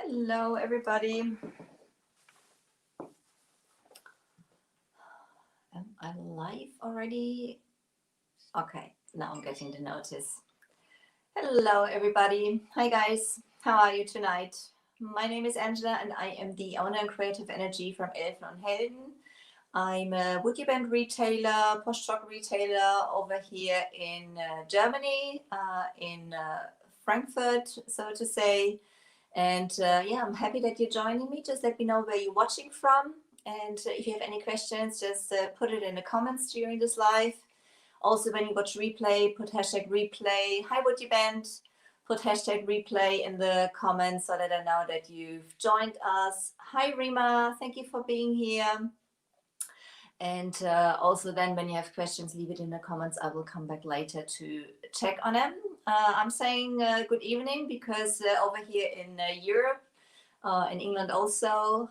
Hello, everybody. Am I live already? Okay, now I'm getting the notice. Hello, everybody. Hi, guys. How are you tonight? My name is Angela, and I am the owner and creative energy from Elfen and Helden. I'm a woody band retailer, post-rock retailer over here in Germany, in Frankfurt, so to say. And yeah, I'm happy that you're joining me. Just let me know where you're watching from. And if you have any questions, just put it in the comments during this live. Also, when you watch replay, put hashtag replay. Hi, Woody Band. Put hashtag replay in the comments so that I know that you've joined us. Hi, Rima. Thank you for being here. And also then when you have questions, leave it in the comments. I will come back later to check on them. I'm saying good evening because over here in Europe, in England also,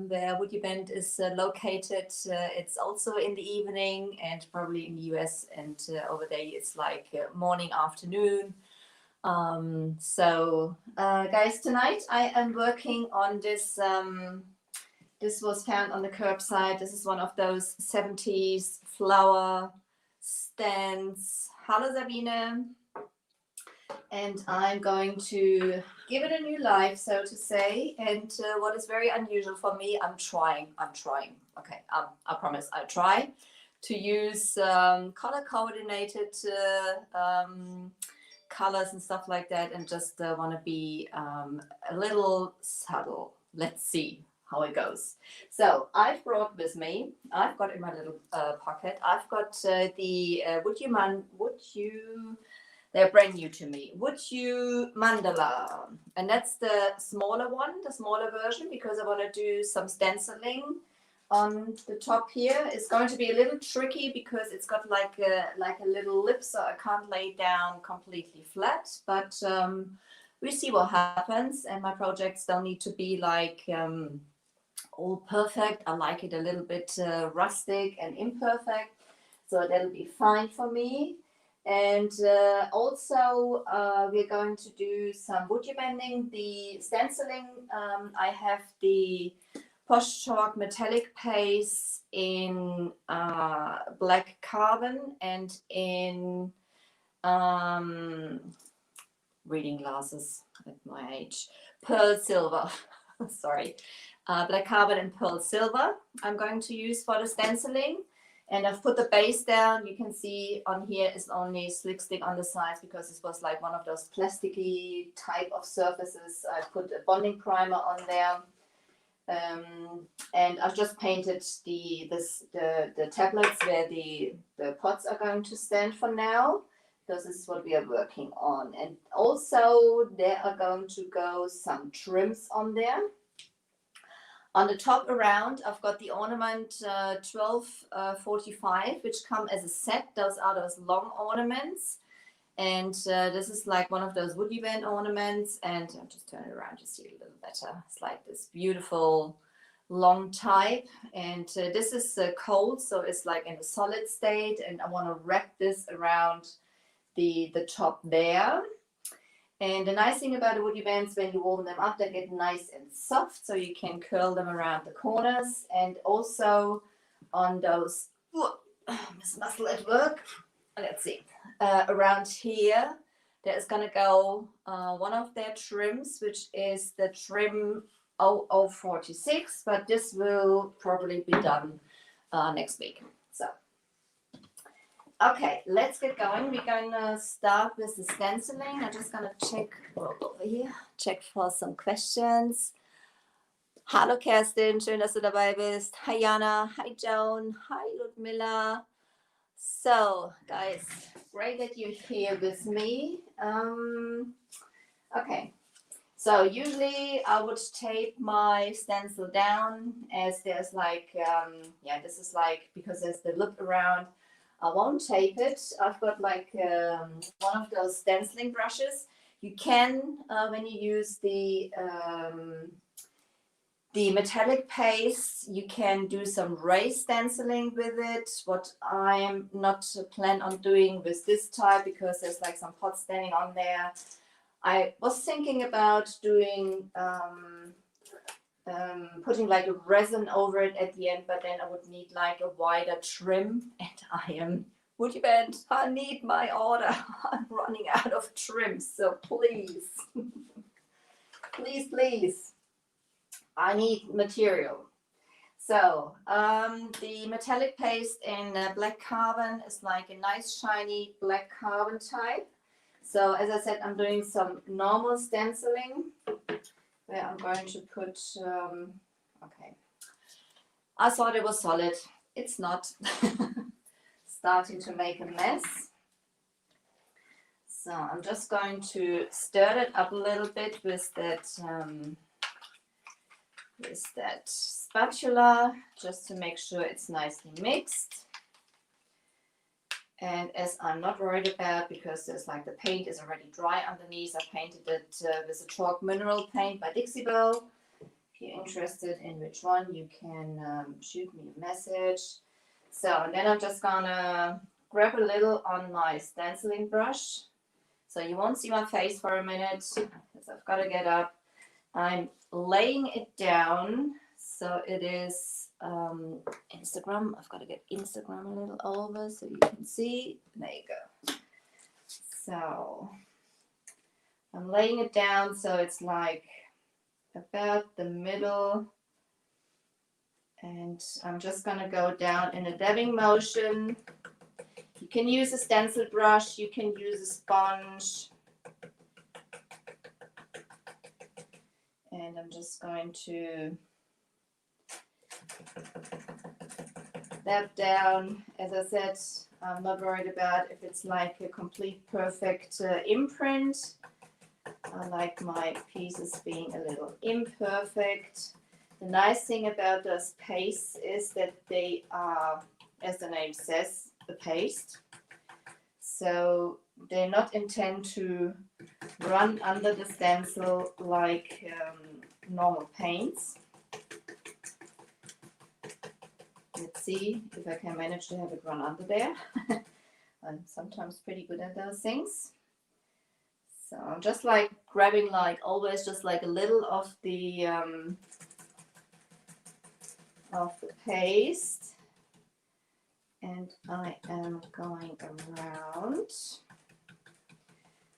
where Woody Bend is located, it's also in the evening, and probably in the US and over there it's like morning, afternoon. So guys, tonight I am working on this. This was found on the curbside. This is one of those 70s flower stands. Hallo Sabine. And I'm going to give it a new life, so to say. And what is very unusual for me, I'm trying. Okay, I promise I'll try to use color coordinated colors and stuff like that, and just want to be a little subtle. Let's see how it goes. So I've brought with me, I've got in my little pocket, I've got the they're brand new to me, Would You Mandala. And that's the smaller one, the smaller version, because I want to do some stenciling on the top here. It's going to be a little tricky because it's got like a little lip, so I can't lay it down completely flat, but we see what happens. And my projects don't need to be like all perfect. I like it a little bit rustic and imperfect, so that'll be fine for me. And also we're going to do some woody bending. The stenciling, I have the Posh Chalk metallic paste in black carbon and in reading glasses at my age, pearl silver. Sorry. Black carbon and pearl silver I'm going to use for the stenciling. And I've put the base down. You can see on here is only slick stick on the sides because this was like one of those plasticky type of surfaces. I put a bonding primer on there. And I've just painted the tablets where the pots are going to stand for now, because this is what we are working on. And also there are going to go some trims on there. On the top around, I've got the ornament 1245, which come as a set. Those are those long ornaments. And this is like one of those woody band ornaments. And I'll just turn it around to see it a little better. It's like this beautiful long type. And this is cold, so it's like in a solid state. And I want to wrap this around the top there. And the nice thing about the woody bands, when you warm them up, they get nice and soft, so you can curl them around the corners. And also on those, Miss Muscle at work, let's see, around here, there's going to go one of their trims, which is the trim 0046, but this will probably be done next week. So. Okay, let's get going. We're going to start with the stenciling. I'm just going to check over here, check for some questions. Hallo Kerstin, schön, dass du dabei bist. Hi Jana, hi Joan, hi Ludmilla. So guys, great that you're here with me. Okay, so usually I would tape my stencil down as there's like, this is like, because there's the lip around, I won't tape it. I've got like one of those stenciling brushes. You can, when you use the metallic paste, you can do some raised stenciling with it. What I'm not plan on doing with this type, because there's like some pots standing on there. I was thinking about doing putting like a resin over it at the end, but then I would need like a wider trim, and would you bet I need my order. I'm running out of trim, so please, please, I need material. So the metallic paste in black carbon is like a nice shiny black carbon type. So as I said, I'm doing some normal stenciling where I'm going to put, okay. I thought it was solid. It's not. Starting to make a mess. So I'm just going to stir it up a little bit with that spatula, just to make sure it's nicely mixed. And as I'm not worried about, because there's like the paint is already dry underneath, I painted it with a chalk mineral paint by Dixie Belle. If you're interested in which one, you can shoot me a message. So, and then I'm just gonna grab a little on my stenciling brush. So you won't see my face for a minute, because I've got to get up. I'm laying it down, so it is Instagram. I've got to get Instagram a little over so you can see. There you go. So I'm laying it down so it's like about the middle, and I'm just going to go down in a dabbing motion. You can use a stencil brush, you can use a sponge. And I'm just going to dab down. As I said, I'm not worried about if it's like a complete perfect imprint. I like my pieces being a little imperfect. The nice thing about those pastes is that they are, as the name says, a paste. So they're not intended to run under the stencil like normal paints. Let's see if I can manage to have it run under there. I'm sometimes pretty good at those things. So I'm just like grabbing, like always, just like a little of the paste, and I am going around.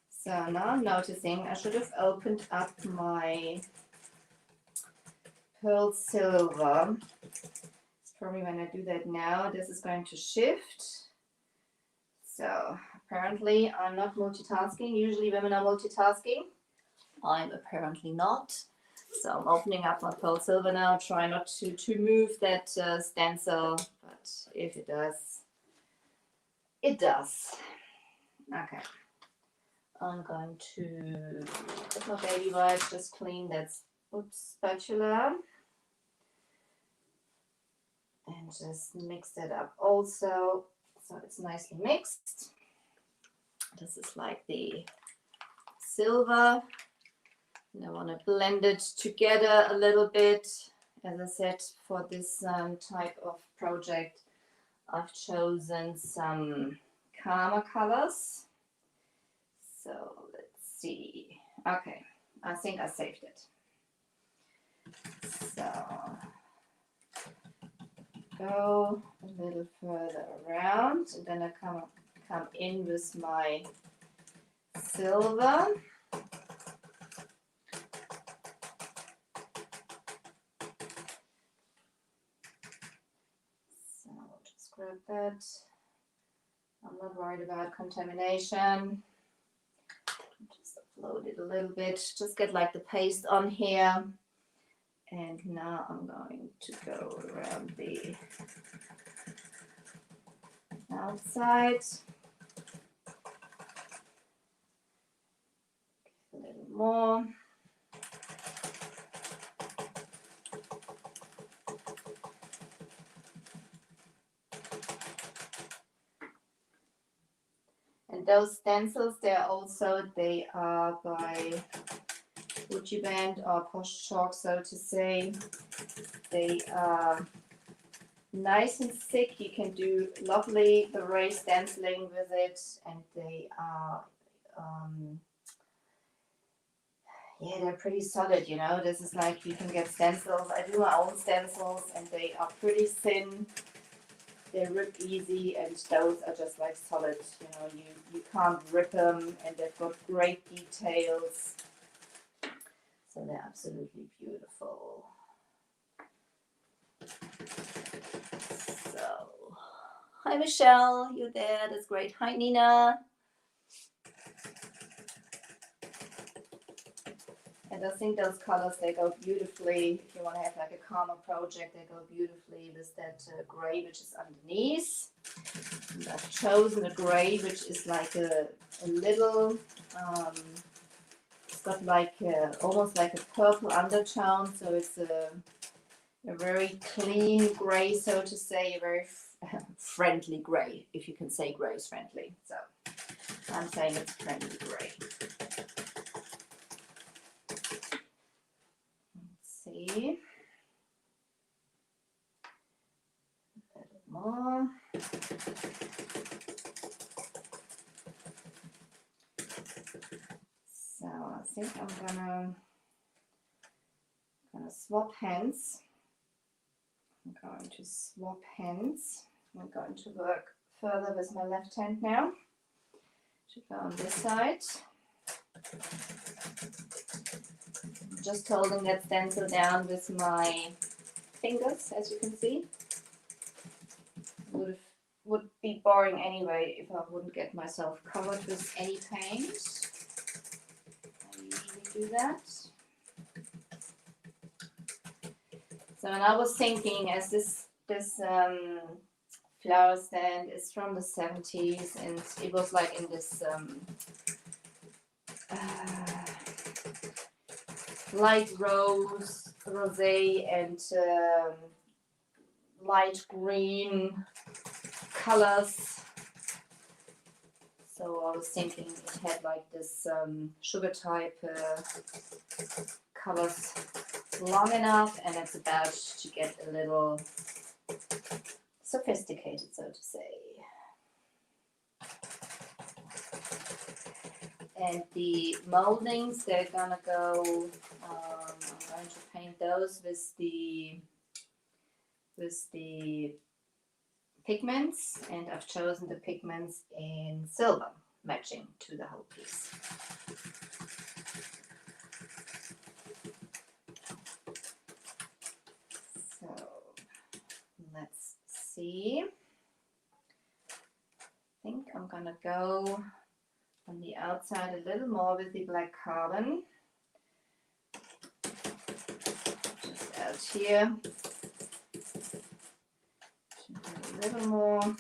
So now I'm noticing I should have opened up my pearl silver. It's probably when I do that now, this is going to shift. So apparently I'm not multitasking. Usually women are multitasking. I'm apparently not. So I'm opening up my pearl silver now. Try not to move that stencil, but if it does, it does. Okay. I'm going to, with my baby wipes, just clean that spatula and just mix that up also, so it's nicely mixed. This is like the silver, and I want to blend it together a little bit. As I said, for this type of project, I've chosen some calmer colors. So let's see. Okay, I think I saved it. So go a little further around, and then I come in with my silver. So just grab that. I'm not worried about contamination. Just upload it a little bit. Just get like the paste on here. And now I'm going to go around the outside. A little more. And those stencils, they are by Woody Band or Posh Chalk, so to say. They are nice and thick. You can do lovely beret stenciling with it, and they are Yeah, they're pretty solid, you know. This is like, you can get stencils. I do my own stencils and they are pretty thin. They rip easy, and those are just like solid, you know, you can't rip them, and they've got great details. So they're absolutely beautiful. So, hi Michelle, you there? That's great. Hi Nina. And I think those colors, they go beautifully. If you want to have like a calmer project, they go beautifully with that gray, which is underneath. And I've chosen a gray, which is like a little, it's got like almost like a purple undertone. So it's a very clean gray, so to say, a very friendly gray, if you can say gray is friendly. So I'm saying it's friendly gray. See, a little more. So I think I'm gonna swap hands. I'm going to swap hands. I'm going to work further with my left hand now. Should go on this side. Just holding that stencil down with my fingers, as you can see. Would be boring anyway if I wouldn't get myself covered with any paint. I usually do that. So, and I was thinking, as this flower stand is from the 70s, and it was like in this light rosé and light green colors. So I was thinking it had like this sugar type colors long enough, and it's about to get a little sophisticated, so to say. And the moldings, they're gonna go, I'm going to paint those with the pigments, and I've chosen the pigments in silver, matching to the whole piece. So let's see. I think I'm gonna go on the outside a little more with the black carbon. Just out here. A little more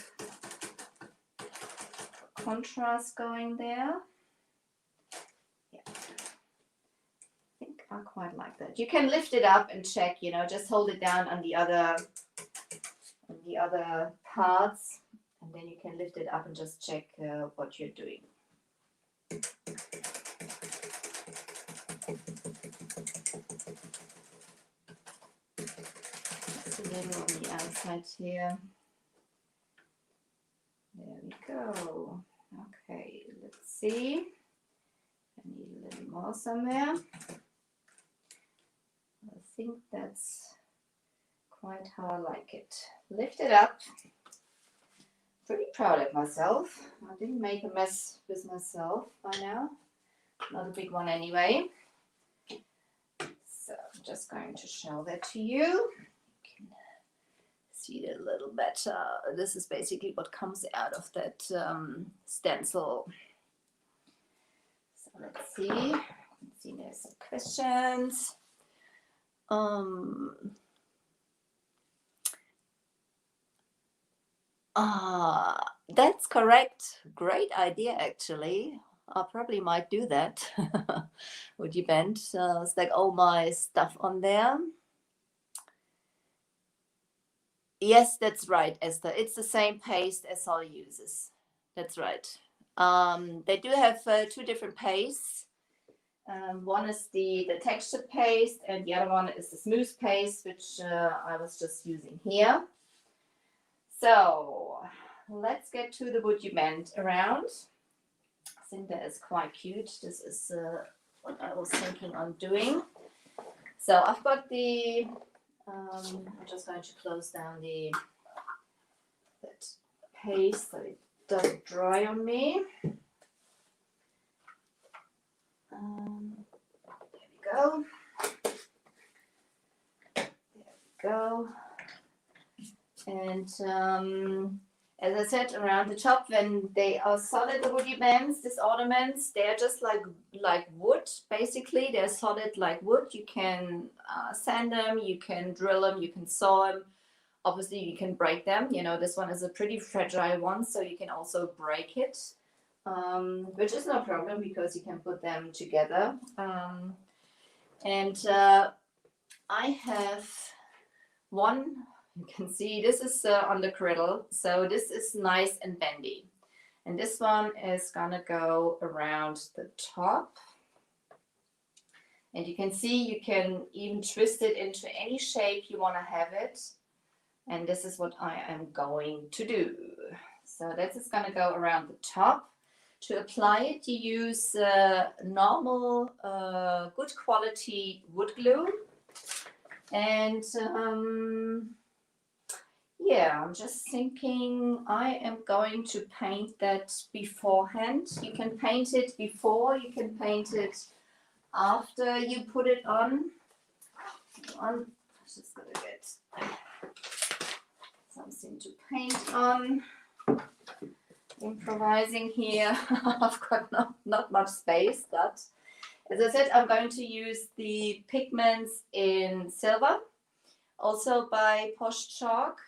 contrast going there. Yeah. I think I quite like that. You can lift it up and check, you know, just hold it down on the other parts, and then you can lift it up and just check what you're doing. Just a little on the outside here. There we go. Okay, let's see. I need a little more somewhere. I think that's quite how I like it. Lift it up. Pretty proud of myself. I didn't make a mess with myself by now. Not a big one anyway. So I'm just going to show that to you. You can see it a little better. This is basically what comes out of that stencil. So let's see. Let's see, there's some questions. That's correct. Great idea, actually. I probably might do that. Would you bend? Stack all my stuff on there. Yes, that's right, Esther. It's the same paste as Sol uses. That's right. They do have two different pastes. One is the textured paste, and the other one is the smooth paste, which I was just using here. So let's get to the would you bend around. I think that is quite cute. This is what I was thinking on doing. So I've got the, I'm just going to close down that paste so it doesn't dry on me. There we go. Go. And as I said, around the top, when they are solid, the woody bands, these ornaments, they're just like wood. Basically, they're solid like wood. You can sand them, you can drill them, you can saw them. Obviously, you can break them. You know, this one is a pretty fragile one, so you can also break it, which is no problem because you can put them together. And I have one. You can see this is on the griddle, so this is nice and bendy. And this one is gonna go around the top. And you can see you can even twist it into any shape you want to have it. And this is what I am going to do. So this is gonna go around the top. To apply it, you use normal, good quality wood glue. And yeah, I'm just thinking I am going to paint that beforehand. You can paint it before, you can paint it after you put it on. I'm just gonna get something to paint on. Improvising here. I've got not much space, but as I said, I'm going to use the pigments in silver, also by Posh Chalk.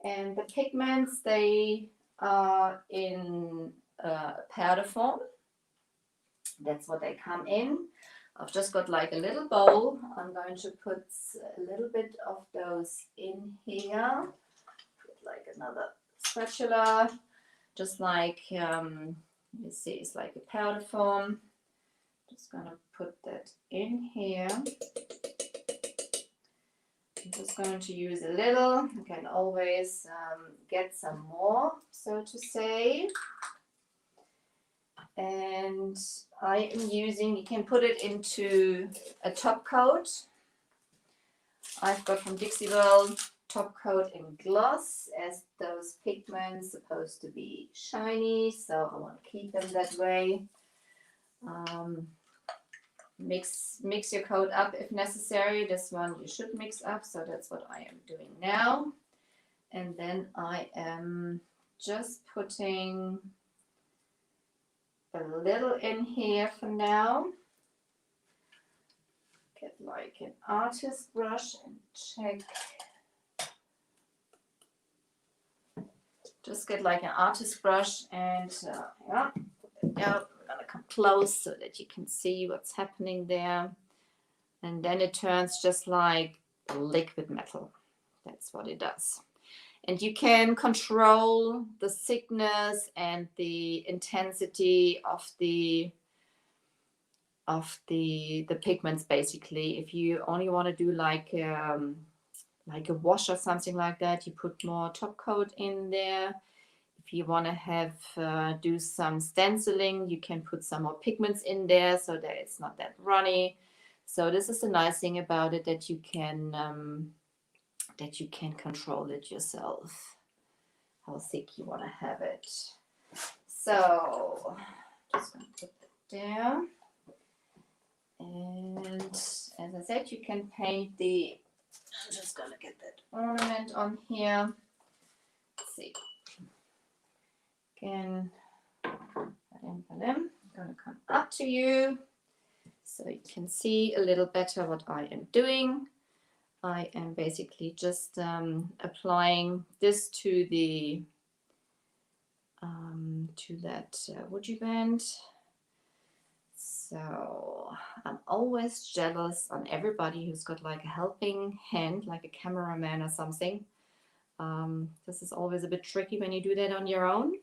And the pigments, they are in powder form. That's what they come in. I've just got like a little bowl. I'm going to put a little bit of those in here. Put like another spatula, just like, you see, it's like a powder form. Just gonna put that in here. I'm just going to use a little. You can always get some more, so to say. And I am using, you can put it into a top coat. I've got from Dixie World top coat in gloss, as those pigments supposed to be shiny, so I want to keep them that way. Mix your coat up if necessary. This one you should mix up, so that's what I am doing now. And then I am just putting a little in here for now. Get like an artist brush and check. Just get like an artist brush and yeah, I'm gonna come close so that you can see what's happening there. And then it turns just like liquid metal. That's what it does. And you can control the thickness and the intensity of the pigments, basically. If you only want to do like a wash or something like that, you put more top coat in there. If you want to have do some stenciling, you can put some more pigments in there so that it's not that runny. So this is the nice thing about it, that you can control it yourself, how thick you want to have it. So just going to put that there. And as I said, you can paint I'm just going to get that ornament on here. Let's see. Again, I'm going to come up to you so you can see a little better what I am doing. I am basically just applying this to that woody band. So I'm always jealous on everybody who's got like a helping hand, like a cameraman or something. This is always a bit tricky when you do that on your own.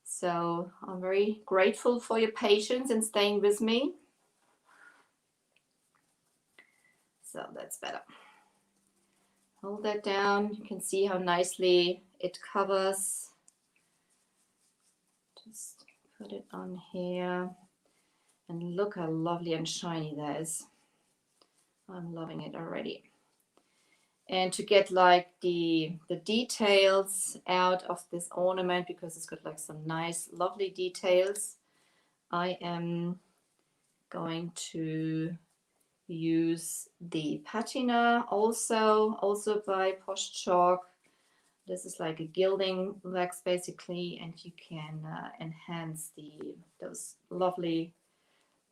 So I'm very grateful for your patience and staying with me. So that's better. Hold that down. You can see how nicely it covers. Just put it on here. And look how lovely and shiny that is. I'm loving it already. And to get like the details out of this ornament, because it's got like some nice lovely details, I am going to use the patina also by Posh Chalk. This is like a gilding wax basically, and you can enhance those lovely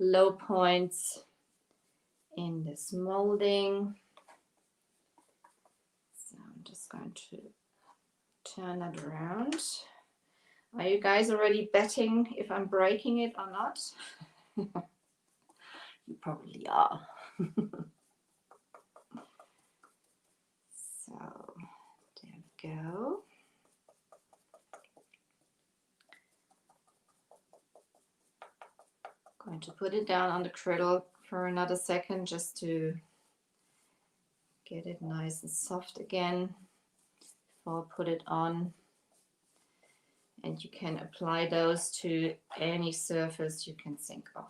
low points in this molding. So I'm just going to turn that around. Are you guys already betting if I'm breaking it or not? You probably are. So there we go. Going to put it down on the cradle for another second just to get it nice and soft again before I put it on. And you can apply those to any surface you can think of.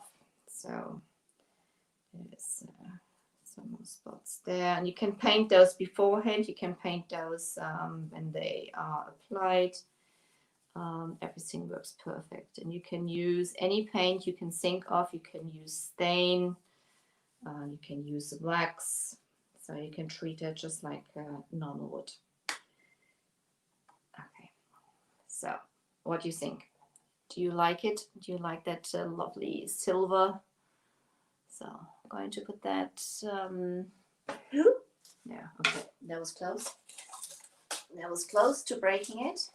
So there's some more spots there, and you can paint those beforehand. You can paint those when they are applied. Everything works perfect, and you can use any paint you can think of. You can use stain, you can use wax, so you can treat it just like normal wood. Okay, so what do you think? Do you like it? Do you like that lovely silver? So I'm going to put that. Yeah, okay, that was close. That was close to breaking it,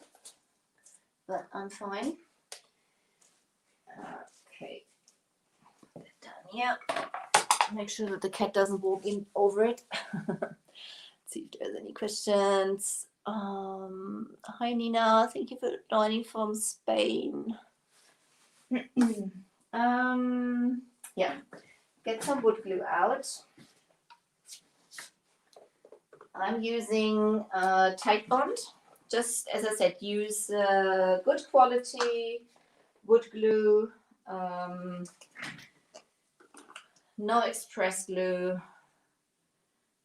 but I'm fine. Okay, put it down here. Make sure that the cat doesn't walk in over it. See if there's any questions. Hi Nina, thank you for joining from Spain. Yeah, get some wood glue out. I'm using Tight Bond. Just as I said, use good quality wood glue, no express glue.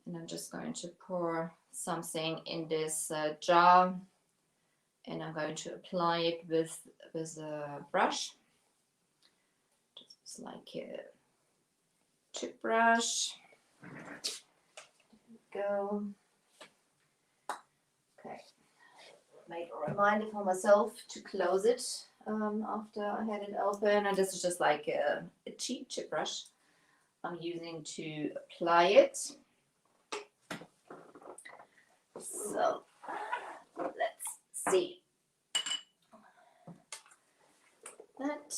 And I'm just going to pour something in this jar, and I'm going to apply it with a brush, just like a chip brush. Go. Okay. Made a reminder for myself to close it after I had it open, and this is just like a cheap chip brush I'm using to apply it. So let's see that.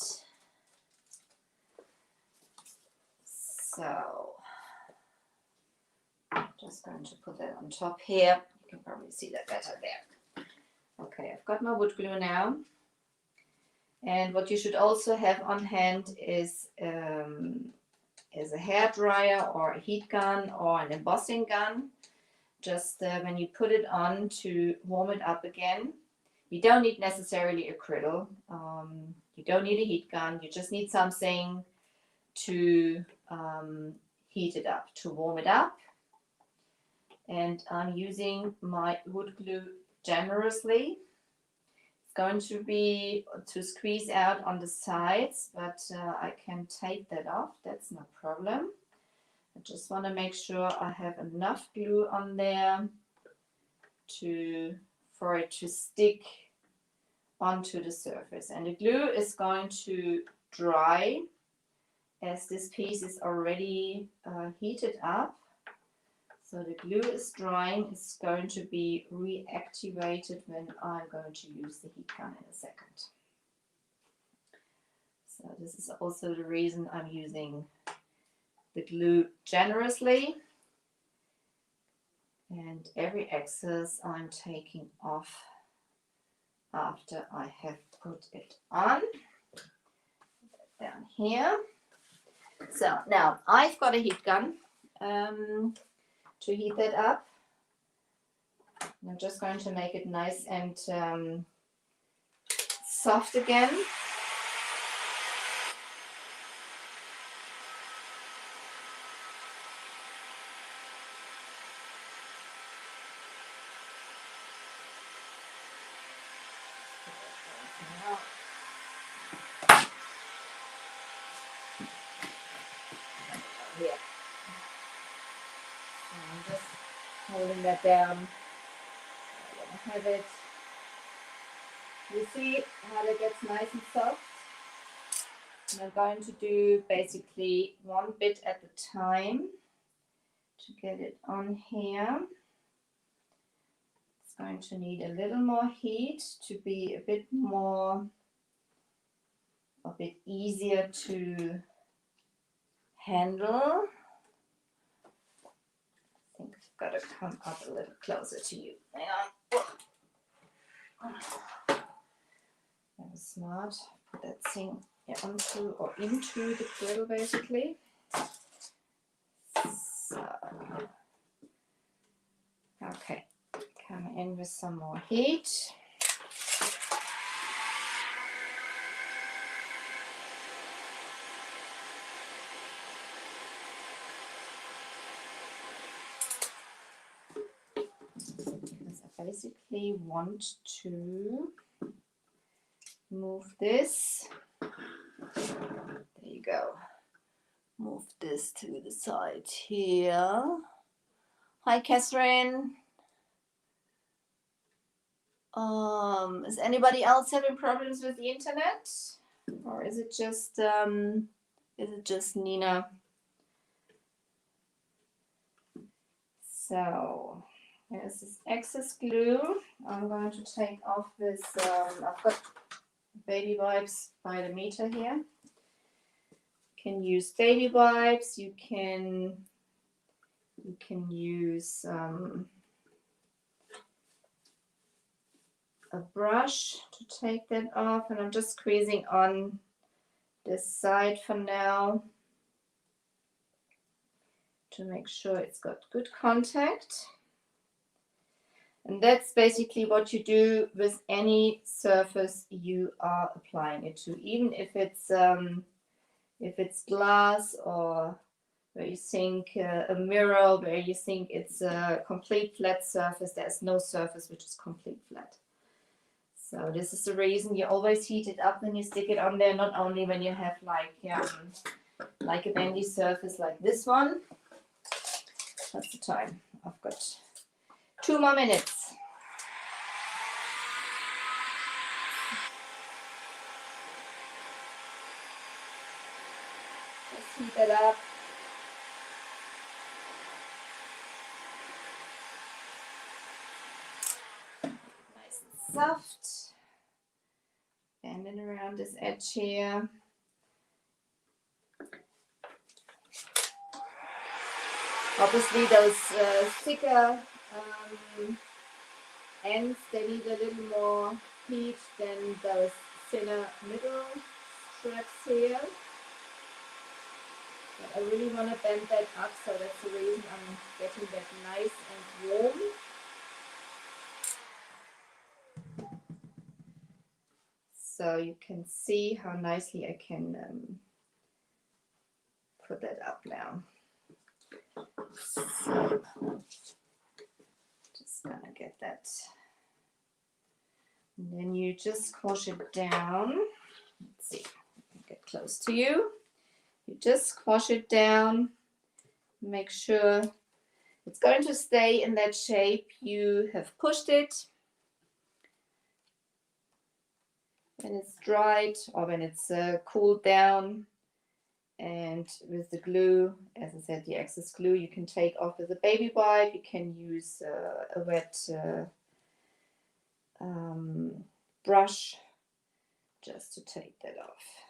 So I'm just going to put that on top here. You can probably see that better there. Okay, I've got my wood glue now. And what you should also have on hand is a hair dryer or a heat gun or an embossing gun. Just when you put it on to warm it up again. You don't need necessarily a griddle. You don't need a heat gun. You just need something to heat it up, to warm it up. And I'm using my wood glue generously. It's going to be to squeeze out on the sides, but I can take that off. That's no problem. I just want to make sure I have enough glue on there for it to stick onto the surface. And the glue is going to dry as this piece is already heated up. So the glue is drying. It's going to be reactivated when I'm going to use the heat gun in a second. So this is also the reason I'm using the glue generously. And every excess I'm taking off after I have put it on. Put that down here. So now I've got a heat gun to heat that up. And I'm just going to make it nice and soft again. Now, here. So I'm just holding that down. I have it. You see how that gets nice and soft? And I'm going to do basically one bit at a time to get it on here. It's going to need a little more heat to be a bit easier to handle. I think I've got to come up a little closer to you. Hang on. That was smart. Put that thing onto or into the grill basically. So, okay, come in with some more heat. Because I basically want to move this. There you go. Move this to the side here. Hi, Catherine. Is anybody else having problems with the internet, or is it just Nina? So here's this excess glue. I'm going to take off this. I've got baby wipes by the meter here. You can use baby wipes. You can use a brush to take that off, and I'm just squeezing on this side for now to make sure it's got good contact. And that's basically what you do with any surface you are applying it to, even if it's glass, or where you think a mirror, where you think it's a complete flat surface. There's no surface which is complete flat. So this is the reason you always heat it up when you stick it on there, not only when you have like a bendy surface like this one. What's the time? I've got 2 more minutes. Just heat that up. Nice and soft. Bend it around this edge here. Obviously those thicker ends, they need a little more heat than those thinner middle straps here. But I really want to bend that up, so that's the reason I'm getting that nice and warm. So you can see how nicely I can put that up now. So, just gonna get that. And then you just squash it down. Let's see, get close to you. You just squash it down. Make sure it's going to stay in that shape you have pushed it. When it's dried, or when it's cooled down, and with the glue, as I said, the excess glue you can take off with a baby wipe. You can use a wet brush just to take that off.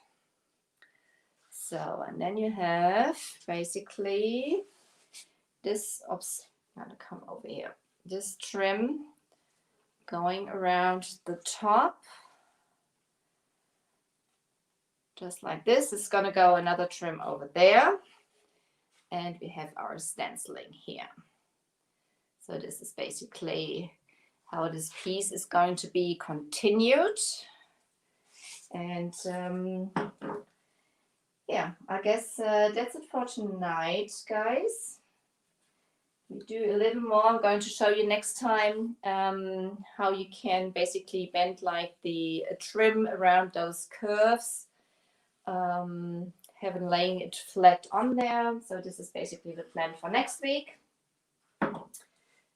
So, and then you have basically this, oops, I'm gonna come over here, this trim going around the top. Just like this. It's going to go another trim over there. And we have our stenciling here. So this is basically how this piece is going to be continued. And yeah, I guess that's it for tonight, guys. we do a little more. I'm going to show you next time how you can basically bend like the trim around those curves. Haven't laying it flat on there. So this is basically the plan for next week.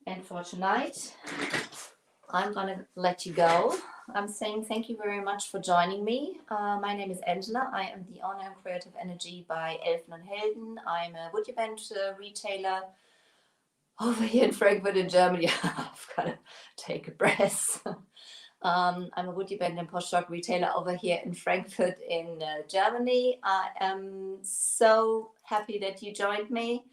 And for tonight, I'm gonna let you go. I'm saying thank you very much for joining me. My name is Angela. I am the owner of Creative Energy by Elfen and Helden. I'm a wood event retailer over here in Frankfurt in Germany. I've got to take a breath. I'm a wood event and post-rock retailer over here in Frankfurt in Germany. I am so happy that you joined me.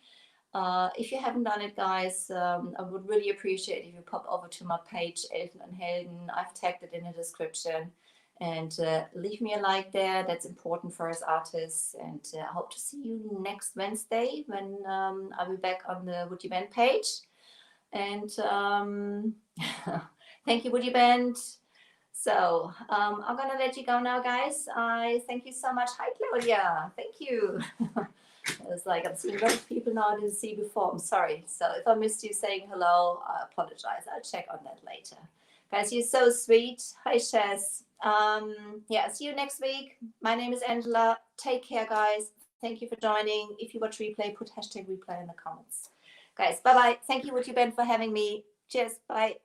If you haven't done it, guys, I would really appreciate if you pop over to my page, Elfen and Helden. I've tagged it in the description. And leave me a like there. That's important for us artists. And I hope to see you next Wednesday when I'll be back on the Woody Band page. And thank you, Woody Band. So I'm going to let you go now, guys. I thank you so much. Hi, Claudia. Thank you. It's like I'm seeing a lot of people now I didn't see before. I'm sorry. So if I missed you saying hello, I apologize. I'll check on that later. Guys, you're so sweet. Hi, Shaz. Yeah, see you next week. My name is Angela. Take care, guys. Thank you for joining. If you watch replay, put hashtag replay in the comments. Guys, bye-bye. Thank you, Woody Ben, for having me. Cheers. Bye.